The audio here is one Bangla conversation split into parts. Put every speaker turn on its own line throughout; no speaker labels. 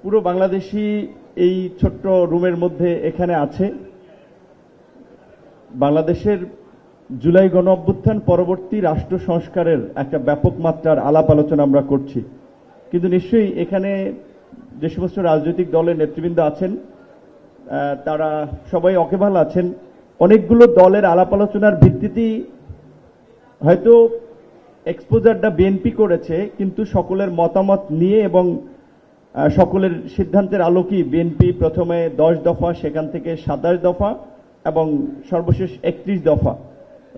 পুরো বাংলাদেশি এই ছোট্ট রুমের মধ্যে এখানে আছে। বাংলাদেশের জুলাই গণ অভ্যুত্থান পরবর্তী রাষ্ট্র সংস্কারের একটা ব্যাপক মাত্রার আলাপ আলোচনা আমরা করছি, কিন্তু নিশ্চয়ই এখানে যে সমস্ত রাজনৈতিক দলের নেতৃবৃন্দ আছেন তারা সবাই অকেভাল আছেন। অনেকগুলো দলের আলাপ আলোচনার ভিত্তিতেই হয়তো এক্সপোজারটা বিএনপি করেছে, কিন্তু সকলের মতামত নিয়ে এবং সকলের সিদ্ধান্তের আলোকেই বিএনপি প্রথমে 10 দফা, সেখান থেকে 27 দফা এবং সর্বশেষ 31 দফা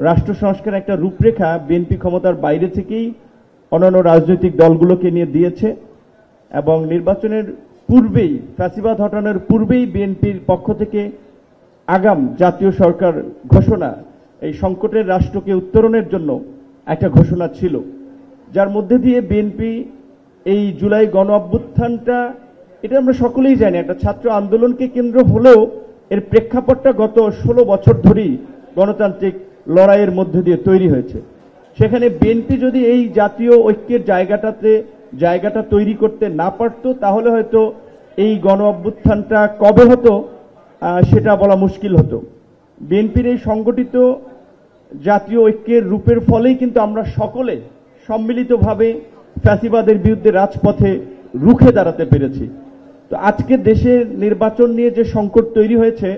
রাষ্ট্র সংস্কারের একটা রূপরেখা বিএনপি ক্ষমতার বাইরে থেকেই অন্যান্য রাজনৈতিক দলগুলোকে নিয়ে দিয়েছে। এবং নির্বাচনের পূর্বেই, ফ্যাসিবাদ হটানোর পূর্বেই বিএনপির পক্ষ থেকে আগাম জাতীয় সরকার ঘোষণা, এই সংকটের রাষ্ট্রকে উত্তরণের জন্য একটা ঘোষণা ছিল, যার মধ্যে দিয়ে বিএনপি এই জুলাই গণ অভ্যুত্থানটা, এটা আমরা সকলেই জানি, একটা ছাত্র আন্দোলনকে কেন্দ্র হলেও এর প্রেক্ষাপটটা গত 16 বছর ধরেই গণতান্ত্রিক লড়াইয়ের মধ্যে দিয়ে তৈরি হয়েছে। সেখানে বিএনপি যদি এই জাতীয় ঐক্যের জায়গাটা তৈরি করতে না পারত, তাহলে হয়তো এই গণ অভ্যুত্থানটা কবে হতো সেটা বলা মুশকিল হতো। বিএনপির এই সংগঠিত জাতীয় ঐক্যের রূপের ফলেই কিন্তু আমরা সকলে সম্মিলিতভাবে ফ্যাসিবাদের বিরুদ্ধে রাজপথে রুখে দাঁড়াতে পেরেছি। তো আজকে দেশের নির্বাচন নিয়ে যে সংকট তৈরি হয়েছে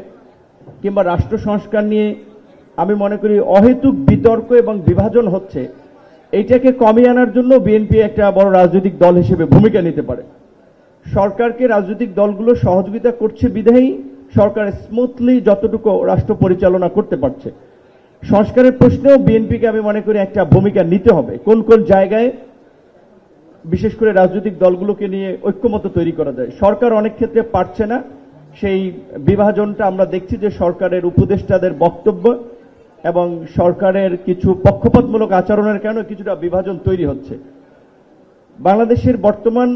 কিংবা রাষ্ট্র সংস্কার নিয়ে আমি মনে করি অহেতুক বিতর্ক এবং বিভাজন হচ্ছে, এইটাকে কমিয়ে আনার জন্য বিএনপি একটা বড় রাজনৈতিক দল হিসেবে ভূমিকা নিতে পারে। সরকারকে রাজনৈতিক দলগুলো সহযোগিতা করছে বিধায়ী সরকার স্মুথলি যতটুকু রাষ্ট্র পরিচালনা করতে পারছে। সংস্কারের প্রশ্নেও বিএনপিকে আমি মনে করি একটা ভূমিকা নিতে হবে। কোন কোন জায়গায় বিশেষ করে রাজনৈতিক দলগুলোকে নিয়ে ঐক্যমত তৈরি করা যায়। সরকার অনেক ক্ষেত্রে পারছে না, সেই বিভাজনটা আমরা দেখছি যে সরকারের উপদেষ্টাদের বক্তব্য এবং সরকারের কিছু পক্ষপাতমূলক আচরণের কারণে কিছুটা বিভাজন তৈরি হচ্ছে। বাংলাদেশের বর্তমান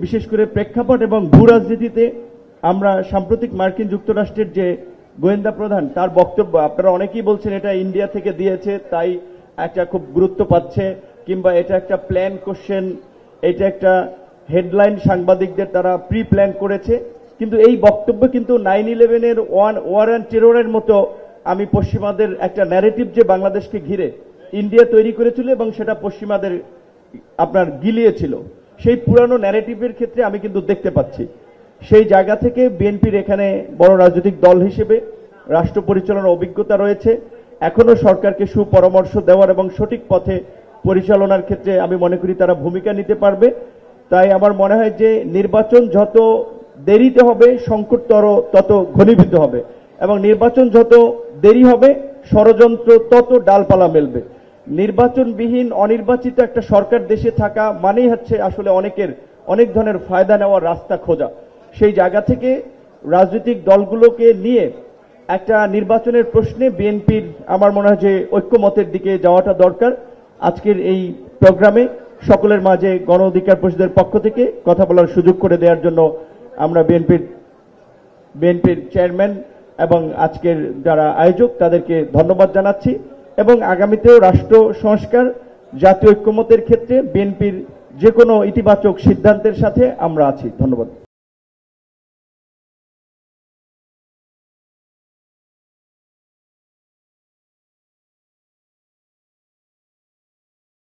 বিশেষ করে প্রেক্ষাপট এবং ভূ রাজনীতিতে আমরা সাম্প্রতিক মার্কিন যুক্তরাষ্ট্রের যে গোয়েন্দা প্রধান, তার বক্তব্য আপনারা অনেকেই বলছেন এটা ইন্ডিয়া থেকে দিয়েছে তাই একটা খুব গুরুত্ব পাচ্ছে, কিংবা এটা একটা প্ল্যান কোশ্চেন, এটা একটা হেডলাইন সাংবাদিকদের তারা প্রি প্ল্যান করেছে। কিন্তু এই বক্তব্য কিন্তু 9/11-এর ওয়ার অ্যান্ড টেররের মতো আমি পশ্চিমাদের একটা ন্যারেটিভ যে বাংলাদেশকে ঘিরে ইন্ডিয়া তৈরি করেছিল এবং সেটা পশ্চিমাদের আপনার গিলিয়েছিল, সেই পুরানো ন্যারেটিভের ক্ষেত্রে আমি কিন্তু দেখতে পাচ্ছি। সেই জায়গা থেকে বিএনপির এখানে বড় রাজনৈতিক দল হিসেবে রাষ্ট্র পরিচালনার অভিজ্ঞতা রয়েছে। এখনো সরকারকে সুপরামর্শ দেওয়ার এবং সঠিক পথে পরিচালনার ক্ষেত্রে আমি মনে করি তারা ভূমিকা নিতে পারবে। তাই আমার মনে হয় যে নির্বাচন যত দেরিতে হবে সংকট তত ঘনীভূত হবে, এবং নির্বাচন যত দেরি হবে ষড়যন্ত্র তত ডালপালা মেলবে। নির্বাচনবিহীন অনির্বাচিত একটা সরকার দেশে থাকা মানেই হচ্ছে আসলে অনেক ধরনের ফায়দা নেওয়ার রাস্তা খোঁজা। সেই জায়গা থেকে রাজনৈতিক দলগুলোকে নিয়ে একটা নির্বাচনের প্রশ্নে বিএনপির আমার মনে হয় যে ঐক্যমতের দিকে যাওয়াটা দরকার। আজকের এই প্রোগ্রামে সকলের মাঝে গণ অধিকার পরিষদের পক্ষ থেকে কথা বলার সুযোগ করে দেওয়ার জন্য আমরা বিএনপির চেয়ারম্যান এবং আজকের যারা আয়োজক তাদেরকে ধন্যবাদ জানাচ্ছি, এবং আগামীতেও রাষ্ট্র সংস্কার জাতীয় ঐক্যমতের ক্ষেত্রে বিএনপির যে কোনো ইতিবাচক সিদ্ধান্তের সাথে আমরা আছি। ধন্যবাদ।